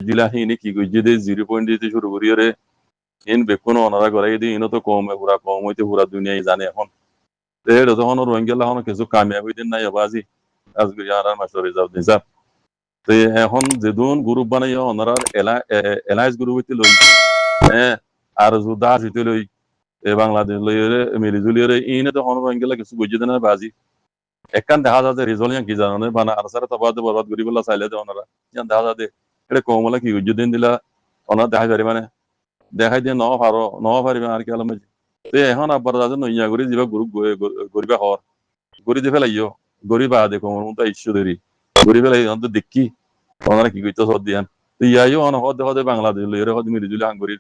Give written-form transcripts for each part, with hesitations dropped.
দিলা হিনি কি গজ্জি দে 0 পয়েন্ট দিতে শুরু করি রে ইন বেকুন অনারা করে দি ইনো তো কম হইতে পুরা দুনিয়ায় জানে এখন তেড় তখন রোহিঙ্গা এখন কিছু কামিয়াব হইতেন নাই বাজি আজকে আর মাসরে যাও দিন স্যার তো এখন যেদুন গ্রুপ বানাইয়া ওনারা এলায়েন্স গ্রুপ হইতে লই হ্যাঁ আর দাস হইতে লই বাংলাদেশ লইরে মিলিজুলিরে ইনে তখন রোহিঙ্গা কিছু বুঝিতে না বাজি একখান দেখা যায় যে রিজল্ট কি জানো বানা আর সারা তবাদে বরবাদ করি বলা চাইলে যে ওনারা ইয়ান দেখা যায় এটা কমলা কি বুঝি দিন দিলা ওনারা দেখা পারি মানে দেখাই দিয়ে ন পারিবে আর কি আলম তে এখন আবার যাতে নইয়া করি যাবা গ্রুপ গরিবা হর গরি দে ফেলাইও গরিবা দেখো মন তো ইস্যু দেরি গরি ফেলাই অন্ত দেখি ওনারা কি কইতো সদ দিয়ান তো ইয়াইও অন হদ হদ বাংলাদেশ লইরে হদ মিলিজুলি আঙ্গুরি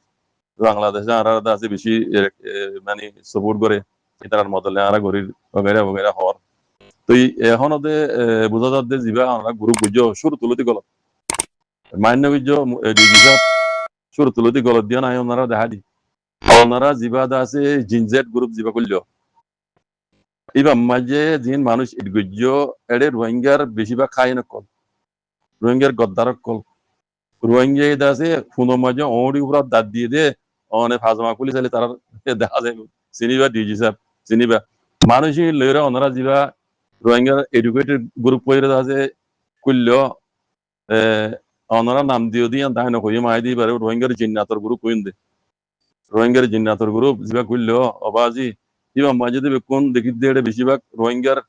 বাংলাদেশে আর আছে বেশি মানে সাপোর্ট করে এটার মতলে আর গরির বগেরা বগেরা হর তো এখন ওদের বোঝা যাচ্ছে যাবা আমরা গ্রুপ বুঝো শুরু তুলতে গেল মান্য বুঝো শুরু তুলতে গলত দিয়া নাই ওনারা দেখা দি ওনারা জিবাদ আছে জিনজেট গ্রুপ জিবা করলো এবার মাঝে জিন মানুষ ইটগুজ্য এডে রোহিঙ্গার বেশিরভাগ খাই নকল রোহিঙ্গার গদ্দার কল রোহিঙ্গা এটা আছে ফুনো মাঝে ওড়ি পুরা দাঁত দিয়ে দে অনেক ফাজমা খুলি চাইলে তারা দেখা যায় চিনিবা ডিজি সাহেব চিনিবা মানুষই লইরা ওনারা জিবা রোহিঙ্গার এডুকেটেড গ্রুপ পয়রা আছে করলো ওনারা নাম দিও দিয়ে তাই না কই মাই দিয়ে পারে রোহিঙ্গার জিন্নাতর গ্রুপ কইন দে রোহিঙ্গার জিন্নাতর গ্রুপ জিবা করলো অবাজি ইবা মাঝে দেবে কোন দেখি দে বেশিরভাগ রোহিঙ্গার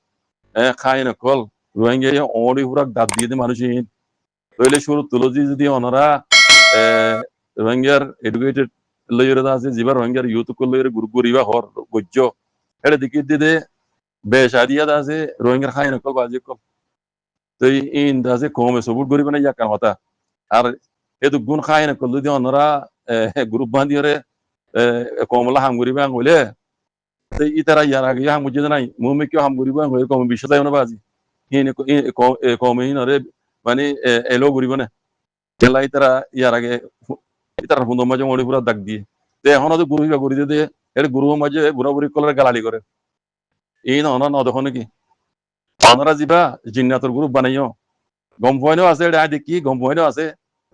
খাই না কল রোহিঙ্গা অড়ি পুরা দাঁত দিয়ে দে মানুষই রইলে শুরু তুলজি যদি ওনারা রোহিঙ্গার এডুকেটেড লইরে আছে জিবা রোহিঙ্গার ইউথ কল লইরে গ্রুপ করিবা হর গজ্য এটা দেখি দে বেশাদিয়া আছে রোহিঙ্গার খাই না কল বাজি কল তো ইন আছে কমে সবুট গরিব না ইয়াকার কথা আর এতো গুণ খাই না কল যদি ওনারা গ্রুপ বান্ধিরে কমলা হাম গরিবা হইলে তো ইতারা ইয়ার আগে হাম বুঝে নাই মুমে কেউ হাম গরিবা হয়ে কম বিশ্বতায় না বাজি হিনে কমে হিনরে মানে এলো গরিব না খেলা ইতারা ইয়ার আগে ইতারা বন্ধু মাঝে মণিপুরা দাগ দিয়ে তো এখন তো গুরু গড়ি দিয়ে এটা গুরু মাঝে বুড়াবুড়ি কলার গালালি করে এই না না দেখো নাকি ওনারা যাবা জিন্নাতর গ্রুপ বানাইও গম পয়নো আছে এটা দেখি গম পয়নো আছে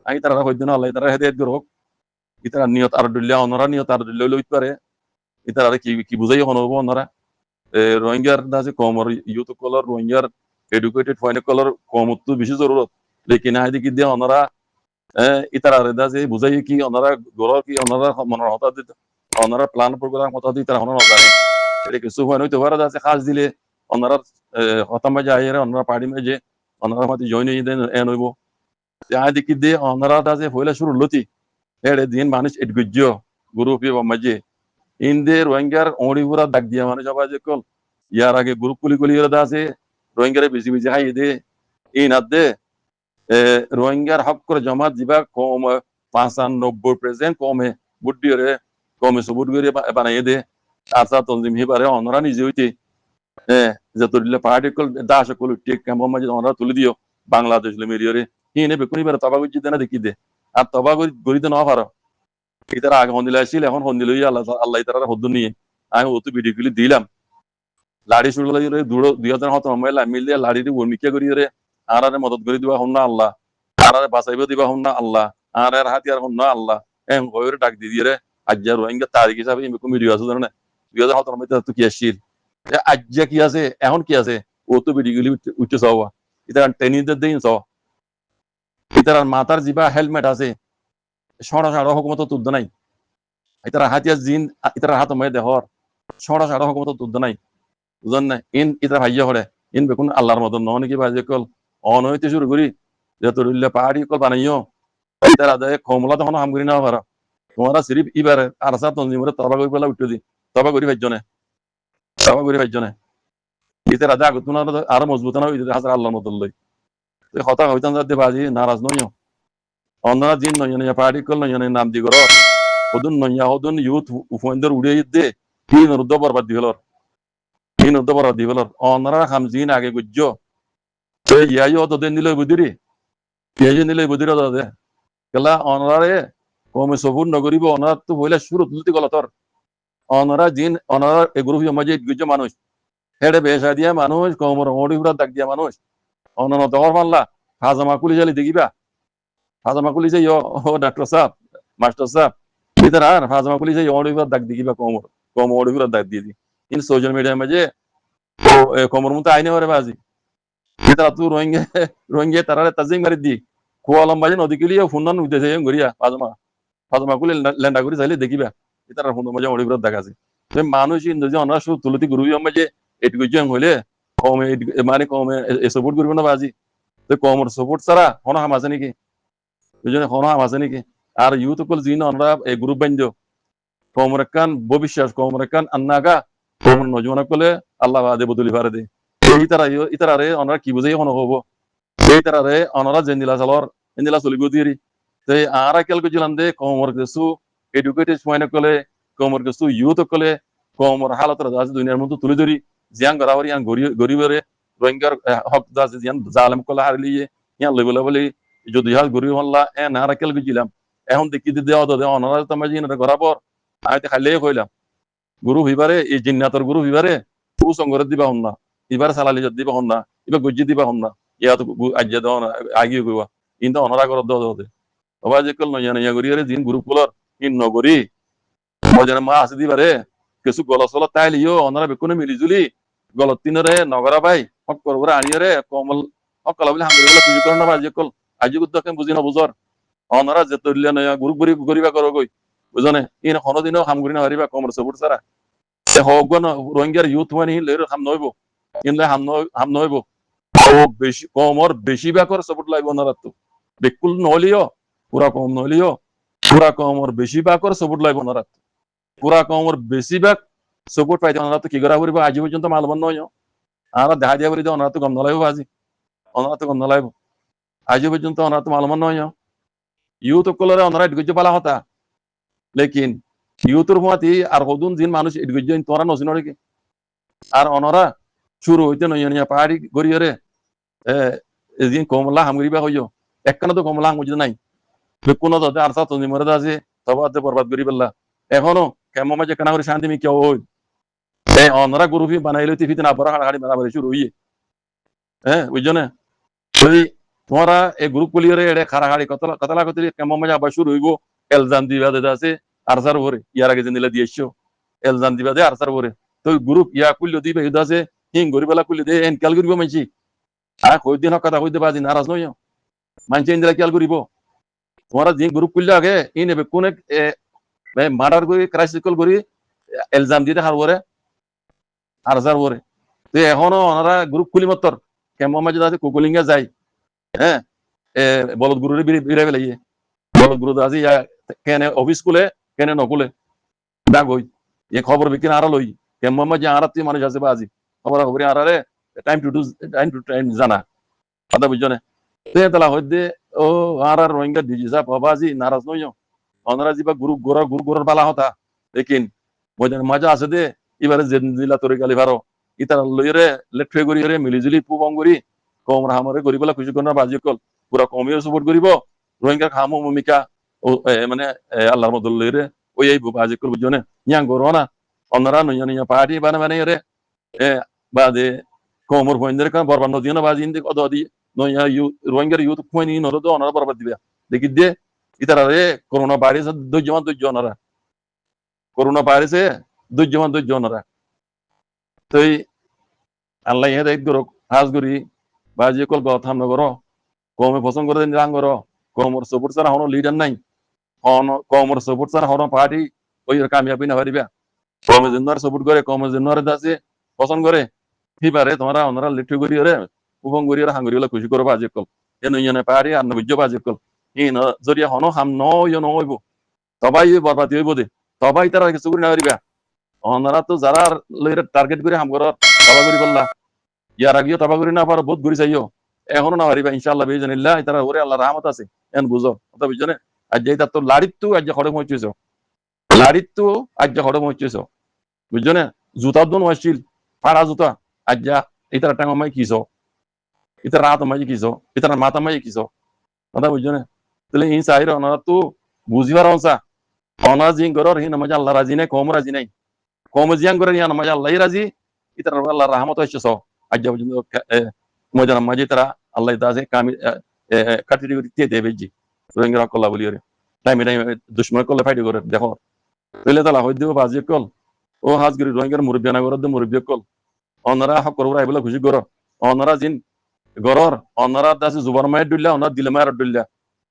আমি তারা হইতো না আল্লাহ তারা হেদায়েত করুক ইতারা নিয়ত আর দুল্লা ওনারা নিয়ত আর দুল্লা লইতে পারে ইতারা কি কি বুঝাই হনব ওনারা রোহিঙ্গার আছে কমর ইউথ কলর রোহিঙ্গার এডুকেটেড ফয়েন কলর কমতো বেশি জরুরত লেকিন আই দেখি দিয়ে ওনারা ইতারা আছে বুঝাই কি ওনারা গড় কি ওনারা মনের হতা দিতে ওনারা প্ল্যান প্রোগ্রাম হতা দিতে তারা হন জানে এটা কিছু হয় নইতে পারে আছে কাজ দিলে ওনারা হতাম মাঝে আইরে ওনারা পার্টি মাঝে ওনারা মাঝে জয়েন হয়ে দেন এন হইব আই দেখি দিয়ে ওনারা আছে হইলে শুরু লতি এড়ে দিন মানুষ এডগুজ্য গ্রুপ মাঝে ইন্দে রোহিঙ্গার অড়িপুরা ডাক দিয়া মানুষ আবার যে কল ইয়ার আগে গ্রুপ কুলি আছে রোহিঙ্গারে বেশি বেশি হাই দে এই না দে রোহিঙ্গার হক করে জমা দিবা কম 95% কমে বুদ্ধিরে কমে সবুট করে বানাই দে আশা তঞ্জিম হিবারে অনরা নিজে হইতে যতদিলে পার্টি কল দাস কল টেক ক্যাম্প মাঝে অনরা তুলে দিও বাংলাদেশ মেরিয়রে হিনে বেকুনি বার তবা গুজি দেনা দেখি দে আর তবা গরিতে না পারো ইতারা আগে হন্দিলে আসছিল এখন হন্দিল আল্লাহ আল্লাহ তারা হদ্দু নিয়ে আমি অত ভিডিওগুলি দিলাম লাড়ি শুরু করে দূর 2017 মহিলা মিল দিয়ে লাড়ি ভূমিকা করি রে আর মদত করে দিবা হন না আল্লাহ আর বাঁচাইব দিবা হন না আল্লাহ আর হাতিয়ার হন না আল্লাহ হয়ে ডাক দি দিয়ে রে আজ্জা রোহিঙ্গা তারিখ হিসাবে ভিডিও আছে জানে 2017 মধ্যে তো কি আসছিল আজ্জা কি আছে এখন কি আছে ও তো ভিডিওগুলি উঠে চাওয়া ইতারা ট্রেনিংদের দিন চাও ইতার মাথার জিবা হেলমেট আছে সড়া সাড়া হকুমত তুদ্দ নাই ইতারা হাতিয়ার জিন ইতারা হাত মে দেহর সড়া সাড়া হকুমত তুদ্দ নাই বুঝলেন না ইন ইতারা ভাইয়া হরে ইন বেকুন আল্লাহর মতন ন নাকি ভাইজে কল অন হইতে শুরু করি যত রইলে পাহাড়ি কল বানাইও ইতারা দেয় কমলা তখন হাম করি না পারা তোমরা সিরিফ ইবারে আর সা তঞ্জিমরে তবা করি পেলা উঠে দি তবা করি ভাইজনে ইতারা দে আগত আরো মজবুত না হইতে হাজার আল্লাহর মতন লই কথা হইতাম যাতে বাজি নারাজ নইও অন্যরা দিন নয় পার্টি কল নয় নাম দি গর ওদুন নয়া ওদুন ইউথ উফন্দের উড়িয়ে দে তিন রুদ্দ বরবাদ দিবলর অন্যরা খামজিন আগে গুজ্জ তো ইয়াই অত দিন নিলে বুদিরি দে কেলা অনরারে কমে সবুর নগরিব অনার তো বইলে শুরু তুলতে গলতর অনরা জিন অনরা এ গ্রুপ মাঝে গুজ্জ মানুষ হেডে বেসা দিয়া মানুষ কমর ওড়ি উড়া দাগ দিয়া মানুষ অনন দর মানলা হাজামা কুলি জালি দেখিবা ফাজামা খুলি যে ও ডাক্তার সাহেব মাস্টার সাহেব ইতারা আর ফাজামা খুলি যে অডিবার দাগ দিই বা কম অডিবার দাগ দিয়ে দি কিন্তু সোশ্যাল মিডিয়ার মাঝে কমর মতো আইনে পারে বাজি ইতারা তুই রোহিঙ্গা তারা তাজিং মারি দি কুয়ালাম বাজে নদী কিলিয়ে ফুন্দান উঠেছে গড়িয়া ফাজামা ফাজামা খুলে ল্যান্ডা করে চাইলে দেখিবা ইতারা ফুন্দার মাঝে অডিবার দাগ আছে মানুষ ইন্দোজি অনার সু তুলতি গুরু মাঝে এটুকু হইলে কমে মানে কমে সাপোর্ট করবে না বাজি তো কমর সাপোর্ট ছাড়া হন হাম আছে নাকি ওই জন্য হন হাম আছে নাকি আর ইউথ কল জিন আমরা এই গ্রুপ বান্ধ কমর কান ভবিষ্যৎ কমর কান আন্নাগা কমর নজওয়ান কলে আল্লাহ বাদে বদলি পারে দে ইতারারে অনারা কি বুঝাই হন হবো এই তারারে অনারা জেন্দিলা চালর জেন্দিলা চলিব দিয়েরি তো আর কেল গেছিলাম দে কমর কিছু এডুকেটেড সময় কলে কমর কিছু ইউথ কলে কমর হালতর আছে দুনিয়ার মধ্যে তুলে ধরি জিয়ান গড়াবারি ইয়ান গরিবরে রোহিঙ্গার হক আছে জিয়ান জালেম কলে হারলিয়ে ইয়ান লইবলে বলে যদি হাল গরিব হল্লা এ না রাখেল গেছিলাম এখন দেখি দেওয়া দে অনারা তোমার জিন গড়াবর আমি তো খাইলে কইলাম গুরু হইবারে এই জিন্নাতর গুরু হইবারে তু সঙ্গরে দিবা হন না এবার সালালি দিবা হন না এবার গজ্জি দিবা হন না ইয়া তো আজ্ঞা দেওয়া না আগিয়ে কইবা কিন্তু অনারা করত দেওয়া দে অবা যে কল নয়া নয়া গরিয়ারে জিন গ্রুপ গুলোর ইন নগরী মজার মা আছে দিবারে কিছু গলসল তাইলিও অনারা বেকুনে মিলিজুলি গলত তিনরে নগরা ভাই হক করবরে আনিয়ে কমল হক কলা বলে হামরে বলে পুজো করেন না আজি কল আজি গুদ্দকে বুঝি না বুঝর অনারা যে তৈরিয়া নয়া গ্রুপ গরিবা করো গই বুঝনে ইন কোনদিনও হাম করি না হারিবা কমর সবুর সারা এ হগন রোহিঙ্গার ইউথ মানে লের হাম নইব ইনলে হাম নইব ও বেশি কমর বেশি ব্যাকর সপোর্ট লাগবে ওনারা তো বেকুল নহলিও পুরা কম নহলিও পুরা কমর বেশি ব্যাকর সপোর্ট লাগবে ওনারা পুরা কমর বেশি ব্যাক সপোর্ট পাইতে ওনারা তো কি করা করিব আজ পর্যন্ত মালবন নয় আর দেখা দিয়া করি ওনারা তো গম নলাইব আজি ওনারা তো গম নলাইব আজ পর্যন্ত ওনারা তো মালবন নয় ইউথ কলরে ওনারা এডুকেজ পালা হতা লেকিন ইউথর হুয়াতি আর হদুন জিন মানুষ এডুকেজ তোরা নসিন কি আর ওনারা শুরু হইতে নইয়া পাহাড়ি গড়িয়ে এদিন কমলা হামগরিবা হইও একখানা তো কমলা হামগুজি নাই কোনো দাদা আর সাত মরে আছে সবাতে বরবাদ করি পেলা এখনো কেমন মাঝে কেনা করে শান্তি মি কেউ হই এই অনরা গ্রুপি বানাইলে টিভিতে না পড়া হাড়াহাড়ি মারামারি শুরু হইয়ে হ্যাঁ বুঝছো না ওই তোমরা এই গ্রুপ গুলিয়ে এড়ে খাড়াহাড়ি কতলা কতলি কেমন মাঝে আবার শুরু হইব এলজাম দিবা দেদা আছে আরসার ভরে ইয়ার আগে যে নিলা দিয়েছো এলজাম দিবা দে আরসার ভরে তো গ্রুপ ইয়া কুল্য দিবে ইদা আছে হিং গরিবেলা কুল্য দে এন কাল করিব মাইছি আর কই দিন কথা কইতে বাজি নারাজ নই মানছে ইন্দিরা খেয়াল করিব তোমরা যে গ্রুপ করলে আগে ই নেবে কোন মার্ডার করি ক্রাইসিস করি এলজাম দিতে হারবরে হারজার বরে তো এখনো ওনারা গ্রুপ খুলি মতর কেমন মাঝে আছে কুকুলিঙ্গা যায় হ্যাঁ বলদ গুরুরে বিড়াই ফেলাইয়ে বলদ গুরু আছে কেনে অফিস খুলে কেনে নকুলে ডাক হই এ খবর বিকিন আরা লই কেমন মাঝে আরাতে মানুষ আছে বাজি খবর খবরে আরারে টাইম টু টাইম জানা কথা বুঝছো না তালা হইতে ও আর রোহিঙ্গা ডিজিসা বাবাজি নারাজ নই ওনারা যা গুরু গোরার বালা হতা লেকিন মজা আছে দে এবারে জেলা তরি গালি ভারো ইতার লইরে লেট্রে করি মিলিজুলি পুবং করি কম রাহামরে করি পেলা খুশি করার বাজি কল পুরা কমিও সাপোর্ট করিব রোহিঙ্গা খামো ভূমিকা মানে আল্লাহর মদল লইরে ওই এই বাজি কল বুঝছো না ইয়াং গরো না ওনারা নইয়া নইয়া পার্টি বানাই রে বাদে কমর ফোনদের কারণ বরবাদ নদী না বাজি ইন্দি কত দি নইয়া রোহিঙ্গার ইউথ ফোন ই নরদ ওনারা বরবাদ দিবে দেখি দে ইতারা রে করোনা ভাইরাস ধৈর্য ওনারা করোনা ভাইরাসে ধৈর্য ওনারা তো আল্লাহ ইহে দায়িত্ব করো হাজ করি বাজি কল গথাম নগর কমে পছন্দ করে রাং কর কমর সপোর্ট ছাড়া হনো লিডার নাই কমর সপোর্ট ছাড়া হনো পার্টি ওই কামিয়াবি না পারিবা কমে জেনার সপোর্ট করে কমে জেনার আছে পছন্দ করে হিবারে তোমরা ওনারা লিট্রি করি রে উপং করি হাঙ্গুরি হলে খুশি করবো আজি কল এন ইয়নে পাহাড়ি আর নবীজ বাজি কল ইন যদি হনো হাম নইব তবাই বরবাদ হইব দে তবাই তারা কিছু করি না পারিবা ওনারা তো যারা লইরে টার্গেট করে হাম করত তবা করি বললা ইয়ার আগেও তবা করি না পারো বহুত ঘুরি চাইও এখনো না পারিবা ইনশাআল্লাহ বেজনিল্লাহ তারা ওরে আল্লাহ রহমত আছে এন বুঝো কথা বুঝছো না আজ যেটা তো লাড়িত আজ খড়ে মইছিস লাড়িত আজ খড়ে মইছিস বুঝছো না জুতার দন ওয়াসিল পাড়া জুতা আজ ইতার টাঙ্গা মাই কিছো ইতার রাত মাই কিছো ইতার মাথা মাই কিছো কথা বুঝছো না তাহলে ইন সাইর ওনারা তো বুঝিবার অংশা অনা জিং গরর হিন মজা আল্লাহ রাজি নাই কম রাজি নাই কম জিয়াং গরর ইয়ান মজা আল্লাহ রাজি ইতার আল্লাহ রহমত হইছো আজ পর্যন্ত মজা মাঝে তারা আল্লাহ দাসে কামি কাটি দিয়ে দেবে জি রোহিঙ্গা কল্লা বলি রে টাইমে দুশ্মন করলে ফাইট করে দেখো পেলে তালা হই দিব বাজি কল ও হাজগিরি রোহিঙ্গার মুরব্বী না করে মুরব্বী কল অনারা হক করবো আইবলে খুশি কর অনারা জিন গরর অনারা দাসে জুবার মায়ের ডুল্লা অনার দিলে মায়ের ডুল্লা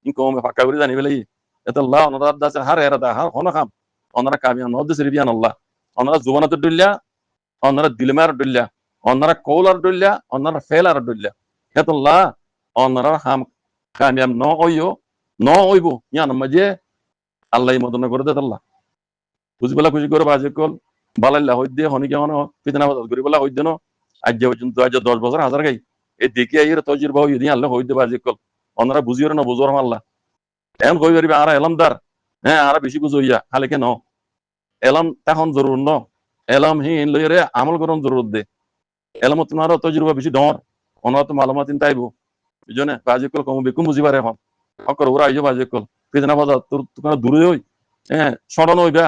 ইন কমে ফাঁকা করে জানি বেলাই এত আল্লাহ অনারা দাসে হার এরা দা হার হন খাম অনারা কামিয়ান নদে সিরিবিয়ান আল্লাহ অনারা জুবানাতে ডুল্লা অনারা দিলে মায়ের ডুল্লা অনারা কৌল আর ডুল্লা অনারা ফেল আর ডুল্লা এত আল্লাহ অনারা হাম কামিয়ান ন ওইব ইয়ান মাঝে আল্লাহ মদন করে দে আল্লাহ বুঝবেলা খুশি করে বাজে কল বালাল্লা হই দিয়ে হনি কেমন পিতনা বাজার করি বলা হই দেন আজ পর্যন্ত আজ 10 বছর হাজার গাই এই দেখি আইয়ের তজির বাহু ইদি আল্লাহ হই দে বাজে কল অনারা বুঝিও না বুঝোর মাল্লা এখন কই পারবি আর এলামদার হ্যাঁ আর বেশি বুঝো ইয়া হালে কেন এলাম তখন জরুর ন এলাম হিন লইরে আমল করন জরুর দে এলাম তোমার তজিরবা বেশি ডর অনারা তো মালুমাত তাইব বুঝনে বাজে কল কম বেকুম বুঝিবারে এখন অকর ওরা আইজো বাজে কল পিতনা বাজার তোর তোমার দূরে হই হ্যাঁ সড়ন হইবা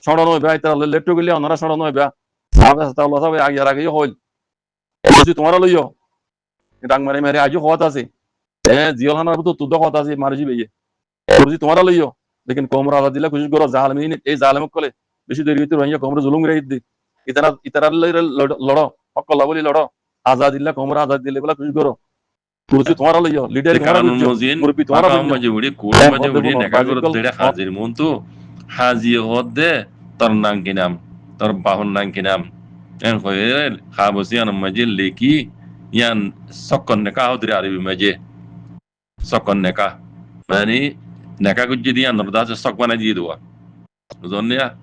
সড়ন হইবা এটা লেট্টো গেলে অনারা সড়ন হইবা আল্লাহ সব আগে আগে হইল বুঝি তোমার লইও ডাং মারি মারি আজও হওয়াত আছে হ্যাঁ জিয়ল হানার তো তুদ হওয়াত আছে মারজি বেয়ে বুঝি তোমার লইও লেকিন কোমরা আজাদ দিলা খুশি করো জাহালমিন এই জালেমক কলে বেশি দেরি হইতে রহিয়া কোমরা জুলুম রে দি ইতারা লড়ো হকলা বলি লড়ো আজাদ দিলা কোমরা আজাদ দিলে বলা খুশি করো বুঝি তোমার লইও লিডার মুরব্বি তোমার মাঝে উড়ি কোড় মাঝে উড়ি নেকা করে দেড়ে হাজির মন তো হাজি হদে তোর নাম কি নাম তোর বাহন নাম কি নাম en khoyel khabosi an maje leki yan sokon neka hodri arabi maje sokon neka mani neka gujdi an roda se sok bana di doa zonnya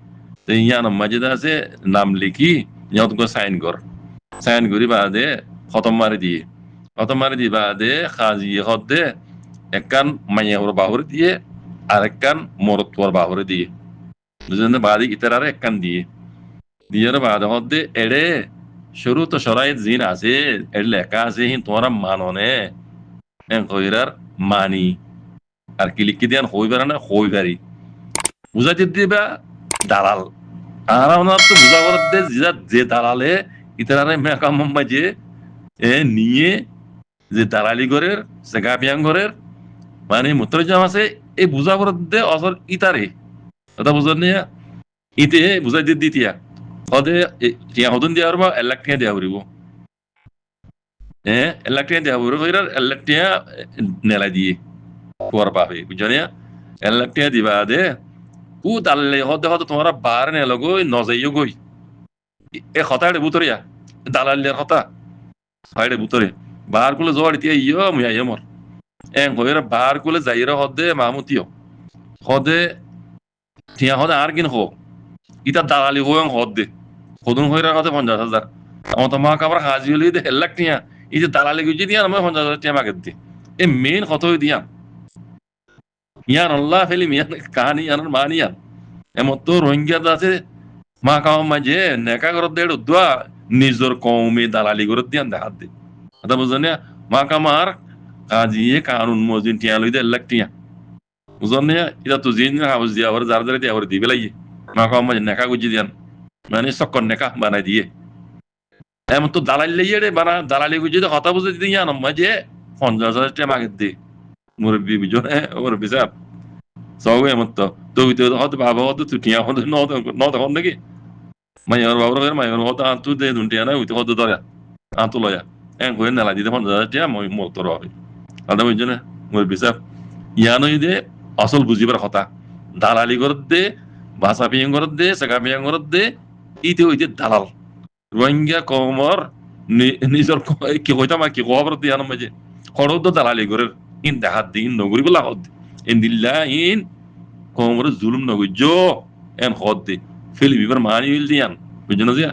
te yan maje da se nam leki yot ko sign gori bade khatam mari di bade khazi hodde ekan manye hor bahur diye arekan morot tor bahur diye zonne badi itarare ekan diye দিয়ার বাদ হতে এড়ে শুরু তো সরাই জিন আছে এর লেখা আছে হিন তোমরা মাননে এন কইরার মানি আর কি লিখি দিয়ান হইবার না হইবারি বুঝাইতে দিবা দালাল আর ওনার তো বুঝা করতে যে দালালে ইতারারে মেকা মাম্মা যে এ নিয়ে যে দালালি করের সেগা বিয়াং করের মানে মুত্রজাম আছে এই বুঝা করতে অসর ইতারে কথা বুঝন নিয়া ইতে বুঝাইতে দিতিয়া Ode tia hodun dia arba elektia dia buribo elektia dia buribo irar elektia nela die kuar pabe bujania elektia dibade u dalle hode tomara bar ne logo nozayo goi e khata de butoria dalaller khata hayde butore bar kule zori tia yo muya yamor en goira bar kule zaira hode mamutio hode tia hode argin ho ita dalali hoyang hode খুদুন হইরার কথা 50,000 আমার তো মা কাবার হাজি হলি দে লাখ টিয়া এই যে দালালি গুজি দিয়া আমি 50,000 টিয়া মাকে দি এ মেইন কত হই দিয়া ইয়ান আল্লাহ ফেলি মিয়ান কাহানি ইয়ান মানিয়ান এমত তো রোহিঙ্গা আছে মা কাম মাঝে নেকা করত দেড় দোয়া নিজর কওমে দালালি করত দিয়ান দেখাত দে কথা বুঝনে মা কামার কাজি কানুন মজিন টিয়া লই দে লাখ টিয়া বুঝনে এটা তো জিন হাউস দিয়া আর জার জার দিয়া আর দিবে লাগি মা কাম মাঝে নেকা গুজি দিয়ান মানে সকন নেকা বানাই দিয়ে এমন তো দালালি লইয়ে রে বানা দালালি গুজি তো কথা বুঝে দিই জানো মাঝে 50,000 টাকা মাগে দি মুরব্বি বিজনে মুরব্বি সাহেব সব এমন তো তুই তো হতে বাবা হতে তুই টিয়া হতে ন তখন নাকি মাইয়ার বাবার মাইয়ার হতে আনতু দে দুটিয়া না উইতে হতে ধরে আনতু লয়া en কই না লাগি 50,000 টাকা মই মোতর হবে আদা বুঝনে মুরব্বি সাহেব ইয়ানো ইদে আসল বুঝিবার কথা দালালি করতে ভাষা পিয়ং করতে সাগা পিয়ং করতে ইতে হইতে দালাল রোহিঙ্গা কমর নিজর কি কইতাম কি খবর দিয়ানো মাঝে খড়দ দালালি করে ইন দেখাত দিন নগরি বলা হদ ইন দিল্লা ইন কমর জুলুম নগজ এন হদ দে ফিলি বিবার মানি হইল দিয়ান বুঝনো যে